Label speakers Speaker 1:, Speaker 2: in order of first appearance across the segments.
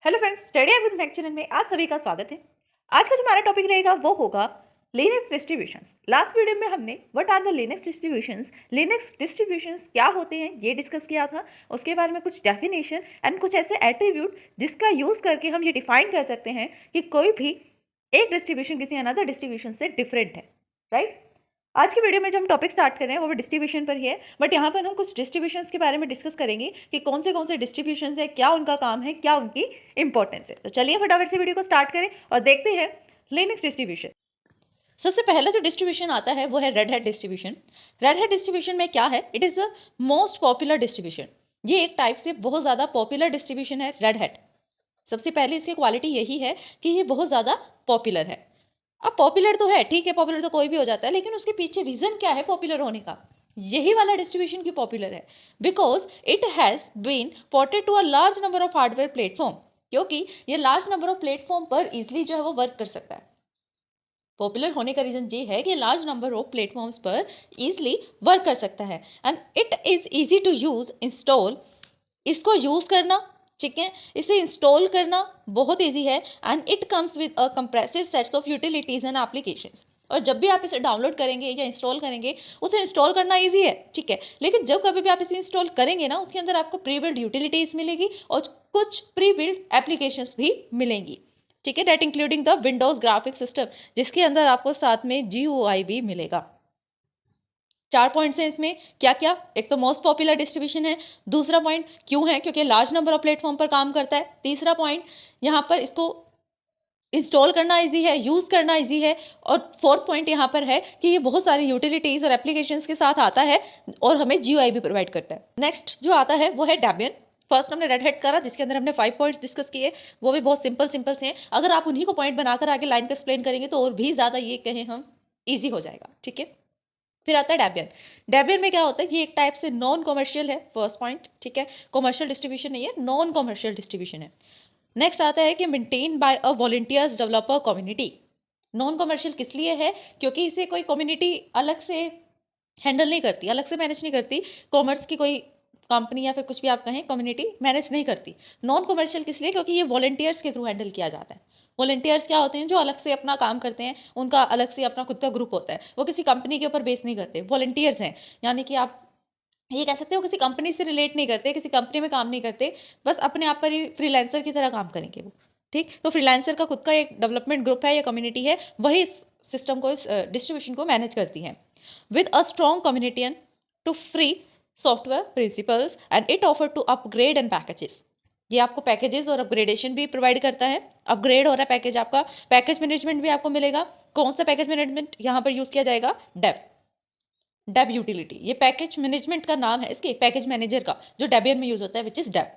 Speaker 1: Hello friends, study with Mac channel में आप सभी का स्वागत है। आज का जो हमारा टॉपिक रहेगा वो होगा लिनक्स डिस्ट्रीब्यूशंस। लास्ट वीडियो में हमने what are the Linux distributions क्या होते हैं ये डिस्कस किया था। उसके बारे में कुछ डेफिनेशन एंड कुछ ऐसे एट्रीब्यूट जिसका यूज़ करके हम ये डिफाइन कर सकते हैं कि कोई भी एक डिस्ट्रीब्यूशन किसी अनदर डिस्ट्रीब्यूशन से डिफरेंट है, राइट। आज की वीडियो में जो हम टॉपिक स्टार्ट कर रहे हैं वो डिस्ट्रीब्यूशन पर ही है, बट यहाँ पर हम कुछ डिस्ट्रीब्यूशंस के बारे में डिस्कस करेंगे कि कौन से डिस्ट्रीब्यूशंस है, क्या उनका काम है, क्या उनकी इंपॉर्टेंस है। तो चलिए फटाफट से वीडियो को स्टार्ट करें और देखते हैं लिनक्स डिस्ट्रीब्यूशन। सबसे पहला जो डिस्ट्रीब्यूशन आता है वो है red hat distribution. Red hat distribution में क्या है, it is the most popular distribution. ये एक टाइप से बहुत ज़्यादा पॉपुलर डिस्ट्रीब्यूशन है रेड हैट। सबसे पहले इसकी क्वालिटी यही है कि ये बहुत ज़्यादा पॉपुलर है। अब पॉपुलर तो है, ठीक है, पॉपुलर तो कोई भी हो जाता है, लेकिन उसके पीछे रीजन क्या है पॉपुलर होने का। यही वाला डिस्ट्रीब्यूशन क्यों पॉपुलर है, because it has been ported to a large number of hardware platform. क्योंकि ये लार्ज नंबर ऑफ प्लेटफॉर्म पर इजिली जो है वो वर्क कर सकता है। पॉपुलर होने का रीजन ये है कि लार्ज नंबर ऑफ प्लेटफॉर्म्स पर इजिली वर्क कर सकता है and it is easy to use install. इसको यूज करना, ठीक है, इसे इंस्टॉल करना बहुत इजी है and it comes with a compressive sets of utilities and applications. और जब भी आप इसे डाउनलोड करेंगे या इंस्टॉल करेंगे, उसे इंस्टॉल करना इजी है, ठीक है, लेकिन जब कभी भी आप इसे इंस्टॉल करेंगे ना, उसके अंदर आपको प्री बिल्ड यूटिलिटीज मिलेगी और कुछ प्री बिल्ड एप्लीकेशंस भी मिलेंगी, ठीक है, that including the Windows graphic system, जिसके अंदर आपको साथ में GUI भी मिलेगा। 4 पॉइंट्स हैं इसमें। क्या क्या? एक तो मोस्ट पॉपुलर डिस्ट्रीब्यूशन है। दूसरा पॉइंट क्यों है, क्योंकि लार्ज नंबर ऑफ प्लेटफॉर्म पर काम करता है। तीसरा पॉइंट, यहाँ पर इसको इंस्टॉल करना इजी है, यूज़ करना इजी है। और फोर्थ पॉइंट यहाँ पर है कि ये बहुत सारी यूटिलिटीज़ और एप्लीकेशंस के साथ आता है और हमें GUI भी प्रोवाइड करता है। नेक्स्ट जो आता है वो है डेबियन। फर्स्ट हमने रेड हैट करा, जिसके अंदर हमने 5 पॉइंट्स डिस्कस किए, वो भी बहुत सिंपल सिंपल से हैं। अगर आप उन्हीं को पॉइंट बनाकर आगे लाइन पे एक्सप्लेन करेंगे तो और भी ज़्यादा ये कहें हम ईजी हो जाएगा, ठीक है। फिर आता है डेबियन। डेबियन में क्या होता है, ये एक टाइप से नॉन कॉमर्शियल है, फर्स्ट पॉइंट, ठीक है, कॉमर्शियल डिस्ट्रीब्यूशन नहीं है, नॉन कॉमर्शियल डिस्ट्रीब्यूशन है। नेक्स्ट आता है कि maintain by a volunteers developer community. Non commercial किस लिए है, क्योंकि इसे कोई कम्युनिटी अलग से हैंडल नहीं करती, अलग से मैनेज नहीं करती। कॉमर्स की कोई कंपनी या फिर कुछ भी आप कहें, कम्युनिटी मैनेज नहीं करती। नॉन कॉमर्शियल किस लिए, क्योंकि ये वॉलंटियर्स के थ्रू हैंडल किया जाता है। वॉलंटियर्स क्या होते हैं, जो अलग से अपना काम करते हैं, उनका अलग से अपना खुद का ग्रुप होता है, वो किसी कंपनी के ऊपर बेस नहीं करते, वॉलंटियर्स हैं। यानी कि आप ये कह सकते हो किसी कंपनी से रिलेट नहीं करते, किसी कंपनी में काम नहीं करते, बस अपने आप पर ही फ्रीलांसर की तरह काम करेंगे वो, ठीक। तो फ्रीलांसर का खुद का एक डेवलपमेंट ग्रुप है या कम्युनिटी है, वही इस सिस्टम को, इस डिस्ट्रीब्यूशन को मैनेज करती है with a strong community to free software principles and it offer to upgrade and packages. ये आपको पैकेजेस और अपग्रेडेशन भी प्रोवाइड करता है। अपग्रेड हो रहा है पैकेज आपका, पैकेज मैनेजमेंट भी आपको मिलेगा। कौन सा पैकेज मैनेजमेंट यहाँ पर यूज़ किया जाएगा, डेब यूटिलिटी। ये पैकेज मैनेजमेंट का नाम है इसके, पैकेज मैनेजर का, जो डेबियन में यूज होता है, which is deb.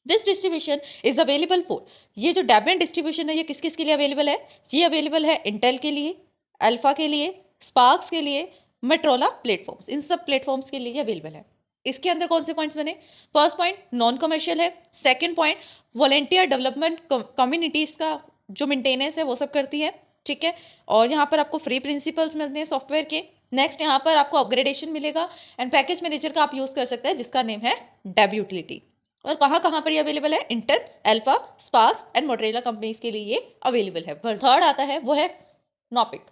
Speaker 1: This distribution is available for, ये जो डेबियन डिस्ट्रीब्यूशन है ये किस किस के लिए अवेलेबल है, ये अवेलेबल है इंटेल के लिए, अल्फा के लिए, स्पार्क्स के लिए, मेट्रोला प्लेटफॉर्म्स, इन सब प्लेटफॉर्म्स के लिए अवेलेबल है। इसके अंदर कौन से पॉइंट्स बने, फर्स्ट पॉइंट नॉन कमर्शियल है, second point volunteer development communities का जो मेंटेनेंस है वो सब करती है, ठीक है, और यहाँ पर आपको फ्री प्रिंसिपल्स मिलते हैं सॉफ्टवेयर के। नेक्स्ट यहाँ पर आपको अपग्रेडेशन मिलेगा एंड पैकेज मैनेजर का आप यूज कर सकते हैं, जिसका नेम है डेब यूटिलिटी। और कहाँ पर ये अवेलेबल है, Intel, alpha, sparks and Motorola companies के लिए ये अवेलेबल है। थर्ड आता है वो है नॉपिक।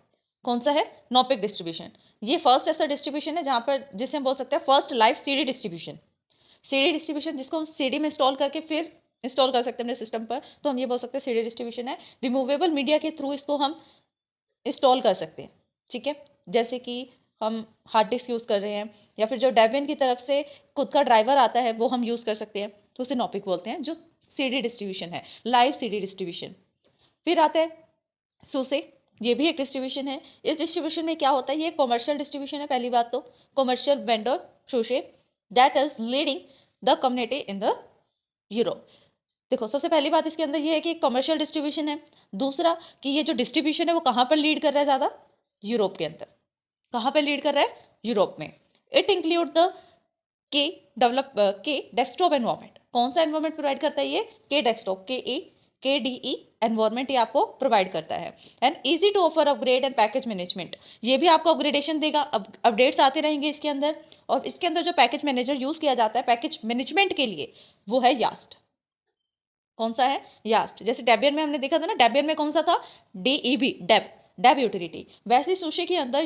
Speaker 1: कौन सा है, नॉपिक डिस्ट्रीब्यूशन। ये फर्स्ट ऐसा डिस्ट्रीब्यूशन है जहाँ पर, जिसे हम बोल सकते हैं first live CD distribution. CD distribution जिसको हम CD में इंस्टॉल करके फिर इंस्टॉल कर सकते हैं अपने सिस्टम पर, तो हम ये बोल सकते हैं CD डिस्ट्रीब्यूशन है। रिमूवेबल मीडिया के थ्रू इसको हम इंस्टॉल कर सकते हैं, ठीक है, जैसे कि हम हार्ड डिस्क यूज़ कर रहे हैं या फिर जो डेबियन की तरफ से खुद का ड्राइवर आता है वो हम यूज़ कर सकते हैं, तो उसे नॉपिक बोलते हैं, जो CD डिस्ट्रीब्यूशन है, लाइव CD डिस्ट्रीब्यूशन। फिर आता है सूसे, ये भी एक डिस्ट्रीब्यूशन है। इस डिस्ट्रीब्यूशन में क्या होता है, ये कॉमर्शियल डिस्ट्रीब्यूशन है। पहली बात तो commercial vendor SUSE that is leading the community in the Europe. देखो, सबसे पहली बात इसके अंदर ये है कि कमर्शियल डिस्ट्रीब्यूशन है। दूसरा कि ये जो डिस्ट्रीब्यूशन है वो कहाँ पर लीड कर रहा है ज़्यादा, यूरोप के अंदर। कहाँ पर लीड कर रहा है, यूरोप में। इट इंक्लूड द के डेस्कटॉप एनवायरमेंट। कौन सा एनवायरमेंट प्रोवाइड करता है ये, के डेस्कटॉप, KDE एनवायरमेंट ये आपको प्रोवाइड करता है। And easy to offer upgrade and package management, ये भी आपको अपग्रेडेशन देगा, अपडेट्स आते रहेंगे इसके अंदर। और इसके अंदर जो पैकेज मैनेजर यूज़ किया जाता है पैकेज मैनेजमेंट के लिए, वो है यास्ट। कौन सा है? यास्ट। जैसे डेबियन में हमने देखा था ना, डेबियन में कौन सा था? DEB, deb utility. वैसे सुशी के अंदर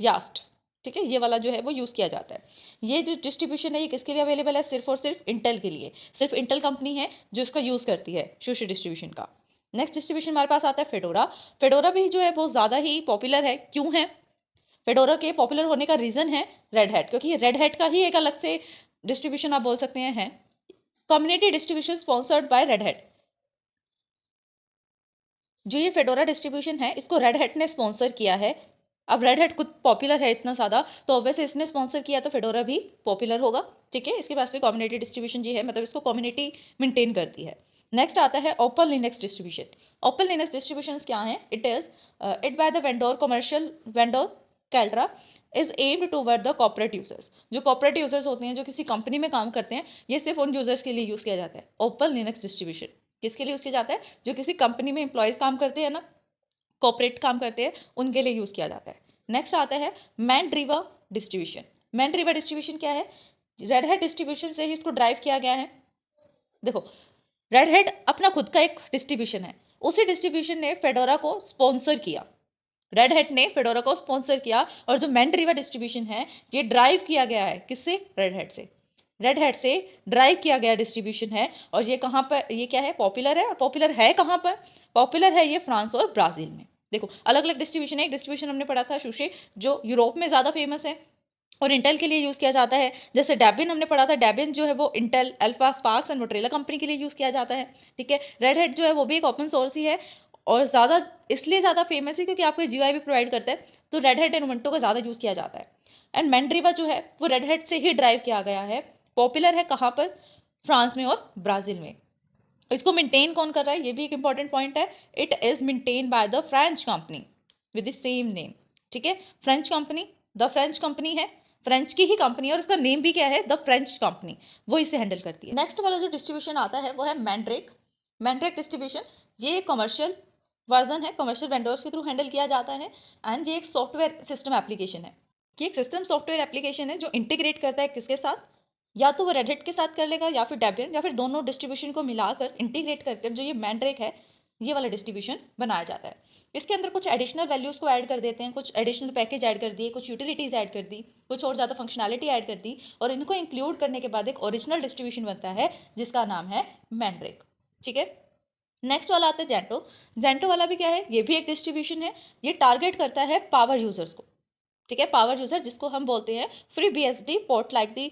Speaker 1: यास्ट, ठीक है, ये वाला जो है वो यूज़ किया जाता है। ये जो डिस्ट्रीब्यूशन है ये किसके लिए अवेलेबल है? सिर्फ और सिर्फ इंटेल के लिए। सिर्फ इंटेल कंपनी है जो इसका यूज़ करती है सुशी डिस्ट्रीब्यूशन का। नेक्स्ट डिस्ट्रीब्यूशन हमारे पास आता है फेडोरा। फेडोरा भी जो है बहुत ज़्यादा ही पॉपुलर है। क्यों है? फेडोरा के पॉपुलर होने का रीज़न है रेड हैट, क्योंकि रेड हैट का ही एक अलग से डिस्ट्रीब्यूशन आप बोल सकते हैं है। Community distribution sponsored by red hat. जो ये फेडोरा डिस्ट्रीब्यूशन है इसको रेड हैट ने स्पॉन्सर किया है। अब रेड हैट खुद पॉपुलर है इतना ज़्यादा, तो ऑब्वियसली इसने स्पॉन्सर किया तो फेडोरा भी पॉपुलर होगा, ठीक है। इसके पास भी कम्युनिटी डिस्ट्रीब्यूशन जी है, मतलब इसको कम्युनिटी मेंटेन करती है। नेक्स्ट आता है open Linux distribution. Open Linux distribution क्या है? It by the vendor commercial vendor Caldera is aimed toward the corporate users. जो कॉर्पोरेट यूजर्स होते हैं, जो किसी कंपनी में काम करते हैं, ये सिर्फ उन यूजर्स के लिए यूज़ किया जाता है। ओपन लिनक्स डिस्ट्रीब्यूशन किसके लिए यूज़ किया जाता है? जो किसी कंपनी में एम्प्लॉयज़ काम करते हैं ना, कॉर्पोरेट काम करते हैं, उनके लिए यूज़ किया जाता है। नेक्स्ट आता है मैनड्रीवा डिस्ट्रीब्यूशन। मैनड्रीवा डिस्ट्रीब्यूशन क्या है? रेड हैट डिस्ट्रीब्यूशन से ही इसको ड्राइव किया गया है। देखो, रेड हैट अपना खुद का एक डिस्ट्रीब्यूशन है, उसी डिस्ट्रीब्यूशन ने फेडोरा को स्पॉन्सर किया। रेड हैट ने फेडोरा को स्पॉन्सर किया, और जो मैनड्रीवा डिस्ट्रीब्यूशन है ये ड्राइव किया गया है किससे? रेड हैट से। रेड हैट से ड्राइव किया गया डिस्ट्रीब्यूशन है, और ये कहाँ पर, ये क्या है? पॉपुलर है। और पॉपुलर है कहाँ पर? पॉपुलर है ये फ्रांस और ब्राज़ील में। देखो, अलग अलग डिस्ट्रीब्यूशन है। एक डिस्ट्रीब्यूशन हमने पढ़ा था सुशी, जो यूरोप में ज़्यादा फेमस है और इंटेल के लिए यूज़ किया जाता है। जैसे डेबियन हमने पढ़ा था, डेबियन जो है वो Intel, alpha, sparks and Motorola company के लिए यूज़ किया जाता है, ठीक है। रेड हैट जो है वो भी एक ओपन सोर्स ही है, और ज़्यादा इसलिए ज़्यादा फेमस है क्योंकि आपको GUI भी प्रोवाइड करता है, तो रेड हैट एंड उबुंटू का ज़्यादा यूज़ किया जाता है। एंड मैनड्रीवा जो है वो रेड हैट से ही ड्राइव किया गया है। पॉपुलर है कहाँ पर? फ्रांस में और ब्राज़ील में। इसको मेंटेन कौन कर रहा है? ये भी एक इंपॉर्टेंट पॉइंट है। It is maintain by the French company with the same name, ठीक है। French company, the French company है, फ्रेंच की ही कंपनी है, और उसका नेम भी क्या है? द फ्रेंच कंपनी, वो इसे हैंडल करती है। नेक्स्ट वाला जो डिस्ट्रीब्यूशन आता है वो है मैंड्रेक। मैंड्रेक डिस्ट्रीब्यूशन ये कमर्शियल वर्जन है, कमर्शियल वेंडर्स के थ्रू हैंडल किया जाता है, एंड ये एक सॉफ्टवेयर सिस्टम एप्लीकेशन है। कि एक सिस्टम सॉफ्टवेयर एप्लीकेशन है जो इंटीग्रेट करता है किसके साथ? या तो वो रेड हैट के साथ कर लेगा, या फिर डेबियन, या फिर दोनों डिस्ट्रीब्यूशन को मिलाकर इंटीग्रेट करके जो ये मैंड्रेक है, ये वाला डिस्ट्रीब्यूशन बनाया जाता है। इसके अंदर कुछ एडिशनल वैल्यूज़ को ऐड कर देते हैं, कुछ एडिशनल पैकेज ऐड कर दिए, कुछ यूटिलिटीज़ ऐड कर दी, कुछ और ज़्यादा फंक्शनैलिटी ऐड कर दी, और इनको इंक्लूड करने के बाद एक ओरिजिनल डिस्ट्रीब्यूशन बनता है जिसका नाम है मैंड्रेक, ठीक है। नेक्स्ट वाला आता है जेंटो। जेंटो वाला भी क्या है? ये भी एक डिस्ट्रीब्यूशन है। ये टारगेट करता है पावर यूजर्स को, ठीक है। पावर यूजर जिसको हम बोलते हैं free BSD port like the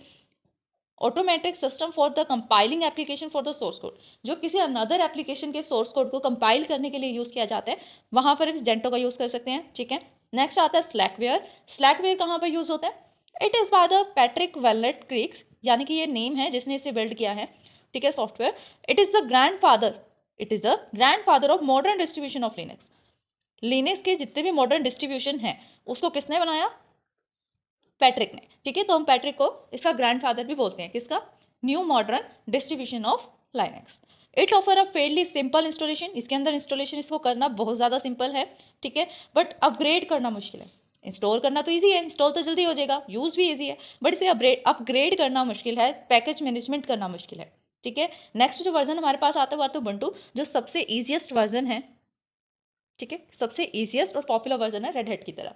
Speaker 1: automatic system for the compiling application for the source code. जो किसी अनदर एप्लीकेशन के सोर्स कोड को कंपाइल करने के लिए यूज़ किया जाता है, वहाँ पर इस जेंटो का यूज़ कर सकते हैं, ठीक है। नेक्स्ट आता है स्लैकवेयर। स्लैकवेयर कहाँ पर यूज़ होता है? It is by the Patrick वेलनेट क्रीक्स, यानी कि ये नेम है जिसने इसे बिल्ड किया है, ठीक है, software. It is the grand father of modern distribution of Linux. Linux के जितने भी मॉडर्न डिस्ट्रीब्यूशन हैं उसको किसने बनाया? पैट्रिक ने, ठीक है। तो हम पैट्रिक को इसका ग्रैंडफादर भी बोलते हैं। किसका? New modern distribution of Linux. It offer a fairly simple installation. इसके अंदर इंस्टॉलेशन इसको करना बहुत ज़्यादा सिंपल है, ठीक है, बट अपग्रेड करना मुश्किल है। इंस्टॉल करना तो ईजी है, इंस्टॉल तो जल्दी हो जाएगा, यूज़ भी ईजी है, बट इसे अपग्रेड करना मुश्किल है, पैकेज मैनेजमेंट करना मुश्किल है, ठीक है। नेक्स्ट जो वर्जन हमारे पास आता है वो आता है उबुंटू, जो सबसे ईजिएस्ट वर्जन है, ठीक है, सबसे ईजिएस्ट और पॉपुलर वर्जन है रेड हैट की तरह,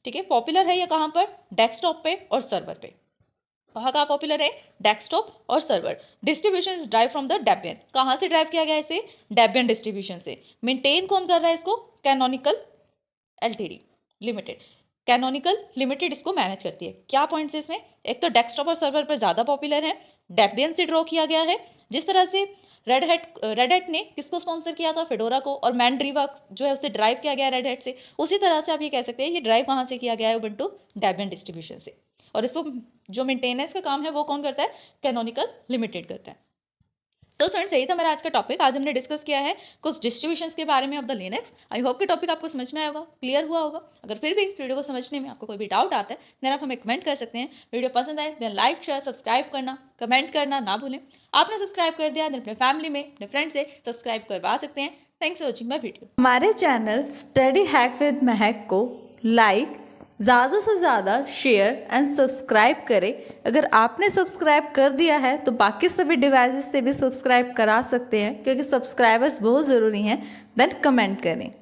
Speaker 1: ठीक है। पॉपुलर है ये कहाँ पर? डेस्कटॉप पे और सर्वर पे। कहाँ पॉपुलर है? डेस्कटॉप और server. Distribution is drive from the Debian. कहाँ से ड्राइव किया गया इसे? डेबियन डिस्ट्रीब्यूशन से। मेंटेन कौन कर रहा है इसको? Canonical LTD limited. Canonical limited इसको मैनेज करती है। क्या पॉइंट्स है इसमें? एक तो डेस्कटॉप और सर्वर पर ज़्यादा पॉपुलर है, डेबियन से ड्रॉ किया गया है। जिस तरह से रेड हैट ने किसको स्पॉन्सर किया था? फेडोरा को, और मैनड्रीवा जो है उसे ड्राइव किया गया रेड हैट से, उसी तरह से आप ये कह सकते हैं ये ड्राइव कहाँ से किया गया है? उबुंटू डेबियन डिस्ट्रीब्यूशन से। और इसको जो मेंटेनेंस का काम है वो कौन करता है? कैनोनिकल लिमिटेड करता है। तो स्टूडेंट्स, यही था मेरा आज का टॉपिक। आज हमने डिस्कस किया है कुछ डिस्ट्रीब्यूशंस के बारे में of the Linux. I hope कि टॉपिक आपको समझ में आया होगा, क्लियर हुआ होगा। अगर फिर भी इस वीडियो को समझने में आपको कोई भी डाउट आता है देन आप हमें कमेंट कर सकते हैं। वीडियो पसंद आए देन लाइक शेयर सब्सक्राइब करना, कमेंट करना ना भूलें। आपने सब्सक्राइब कर दिया देन अपने फैमिली में, अपने फ्रेंड से सब्सक्राइब करवा सकते हैं। Thanks for watching my video.
Speaker 2: हमारे चैनल स्टडी हैक विद महक को लाइक, ज़्यादा से ज़्यादा शेयर एंड सब्सक्राइब करें। अगर आपने सब्सक्राइब कर दिया है तो बाकी सभी डिवाइसेस से भी सब्सक्राइब करा सकते हैं, क्योंकि सब्सक्राइबर्स बहुत ज़रूरी हैं। देन कमेंट करें।